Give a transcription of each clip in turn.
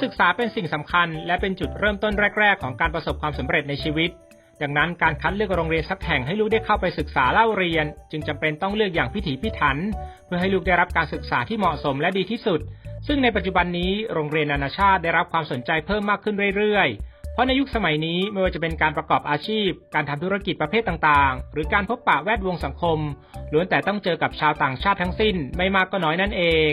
ศึกษาเป็นสิ่งสำคัญและเป็นจุดเริ่มต้นแรกๆของการประสบความสำเร็จในชีวิตดังนั้นการคัดเลือกโรงเรียนสักแห่งให้ลูกได้เข้าไปศึกษาเล่าเรียนจึงจำเป็นต้องเลือกอย่างพิถีพิถันเพื่อให้ลูกได้รับการศึกษาที่เหมาะสมและดีที่สุดซึ่งในปัจจุบันนี้โรงเรียนนานาชาติได้รับความสนใจเพิ่มมากขึ้นเรื่อยๆเพราะในยุคสมัยนี้ไม่ว่าจะเป็นการประกอบอาชีพการทำธุรกิจประเภทต่างๆหรือการพบปะแวดวงสังคมล้วนแต่ต้องเจอกับชาวต่างชาติทั้งสิ้นไม่มากก็น้อยนั่นเอง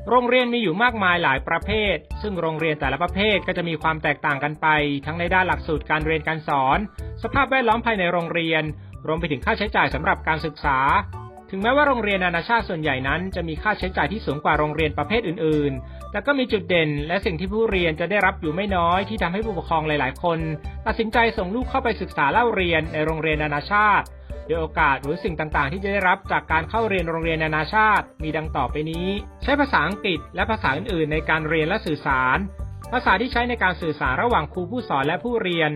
โรงเรียนมีอยู่มากมายหลายประเภทซึ่งโรงเรียนแต่ละประเภทก็จะมีความแตกต่างกันไปทั้งในด้านหลักสูตรการเรียนการสอนสภาพแวดล้อมภายในโรงเรียนรวมไปถึงค่าใช้จ่ายสำหรับการศึกษาถึงแม้ว่าโรงเรียนนานาชาติส่วนใหญ่นั้นจะมีค่าใช้จ่ายที่สูงกว่าโรงเรียนประเภทอื่นๆแต่ก็มีจุดเด่นและสิ่งที่ผู้เรียนจะได้รับอยู่ไม่น้อยที่ทำให้ผู้ปกครองหลายๆคนตัดสินใจส่งลูกเข้าไปศึกษาเล่าเรียนในโรงเรียนนานาชาติโดยโอกาสหรือสิ่งต่างๆที่จะได้รับจากการเข้าเรียนโรงเรียนนานาชาติมีดังต่อไปนี้ใช้ภาษาอังกฤษและภาษาอื่นๆในการเรียนและสื่อสารภาษาที่ใช้ในการสื่อสารระหว่างครูผู้สอนและผู้เรียน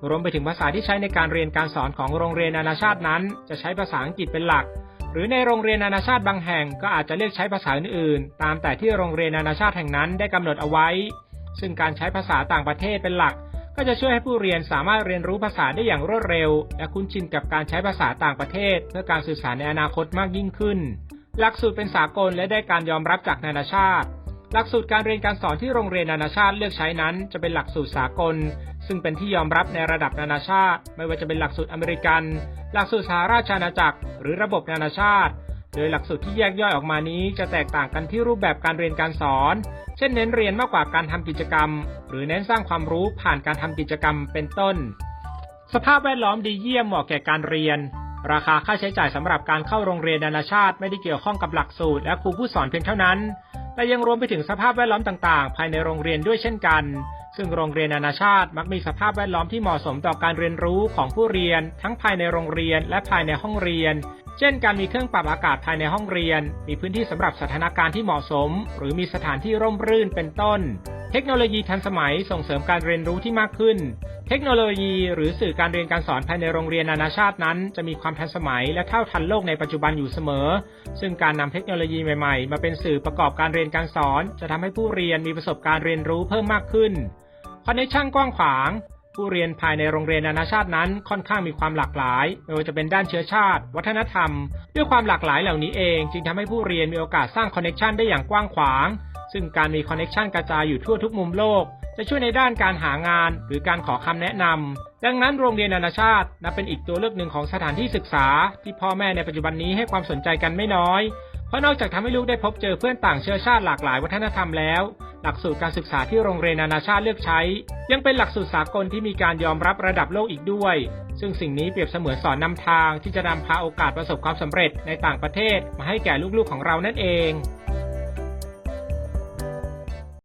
รวมไปถึงภาษาที่ใช้ในการเรียนการสอนของโรงเรียนนานาชาตินั้นจะใช้ภาษาอังกฤษเป็นหลักหรือในโรงเรียนนานาชาติบางแห่งก็อาจจะเลือกใช้ภาษาอื่นๆตามแต่ที่โรงเรียนนานาชาติแห่งนั้นได้กำหนดเอาไว้ซึ่งการใช้ภาษาต่างประเทศเป็นหลักก็จะช่วยให้ผู้เรียนสามารถเรียนรู้ภาษาได้อย่างรวดเร็วและคุ้นชินกับการใช้ภาษาต่างประเทศเพื่อการสื่อสารในอนาคตมากยิ่งขึ้นหลักสูตรเป็นสากลและได้การยอมรับจากนานาชาติหลักสูตรการเรียนการสอนที่โรงเรียนนานาชาติเลือกใช้นั้นจะเป็นหลักสูตรสากลซึ่งเป็นที่ยอมรับในระดับนานาชาติไม่ว่าจะเป็นหลักสูตรอเมริกันหลักสูตรสหราชอาณาจักรหรือระบบนานาชาติโดยหลักสูตรที่แยกย่อยออกมานี้จะแตกต่างกันที่รูปแบบการเรียนการสอนเช่นเน้นเรียนมากกว่าการทำกิจกรรมหรือเน้นสร้างความรู้ผ่านการทำกิจกรรมเป็นต้นสภาพแวดล้อมดีเยี่ยมเหมาะแก่การเรียนราคาค่าใช้จ่ายสำหรับการเข้าโรงเรียนนานาชาติไม่ได้เกี่ยวข้องกับหลักสูตรและครูผู้สอนเพียงเท่านั้นแต่ยังรวมไปถึงสภาพแวดล้อมต่างๆภายในโรงเรียนด้วยเช่นกันซึ่งโรงเรียนนานาชาติมักมีสภาพแวดล้อมที่เหมาะสมต่อการเรียนรู้ของผู้เรียนทั้งภายในโรงเรียนและภายในห้องเรียนเช่นการมีเครื่องปรับอากาศภายในห้องเรียนมีพื้นที่สำหรับสถานการณ์ที่เหมาะสมหรือมีสถานที่ร่มรื่นเป็นต้นเทคโนโลยีทันสมัยส่งเสริมการเรียนรู้ที่มากขึ้นเทคโนโลยีหรือสื่อการเรียนการสอนภายในโรงเรียนนานาชาตินั้นจะมีความทันสมัยและเท่าทันโลกในปัจจุบันอยู่เสมอซึ่งการนำเทคโนโลยีใหม่ๆมาเป็นสื่อประกอบการเรียนการสอนจะทำให้ผู้เรียนมีประสบการณ์เรียนรู้เพิ่มมากขึ้นคอนเนคชั่นกว้างขวางผู้เรียนภายในโรงเรียนนานาชาตินั้นค่อนข้างมีความหลากหลายไม่ว่าจะเป็นด้านเชื้อชาติวัฒนธรรมด้วยความหลากหลายเหล่านี้เองจึงทำให้ผู้เรียนมีโอกาสสร้างคอนเนคชั่นได้อย่างกว้างขวางซึ่งการมีคอนเนคชั่นกระจายอยู่ทั่วทุกมุมโลกจะช่วยในด้านการหางานหรือการขอคำแนะนำดังนั้นโรงเรียนนานาชาตินับเป็นอีกตัวเลือกหนึ่งของสถานที่ศึกษาที่พ่อแม่ในปัจจุบันนี้ให้ความสนใจกันไม่น้อยเพราะนอกจากทำให้ลูกได้พบเจอเพื่อนต่างเชื้อชาติหลากหลายวัฒนธรรมแล้วหลักสูตรการศึกษาที่โรงเรียนนานาชาติเลือกใช้ยังเป็นหลักสูตรสากลที่มีการยอมรับระดับโลกอีกด้วยซึ่งสิ่งนี้เปรียบเสมือนสอนนำทางที่จะนำพาโอกาสประสบความสำเร็จในต่างประเทศมาให้แก่ลูกๆของเรานั่นเอง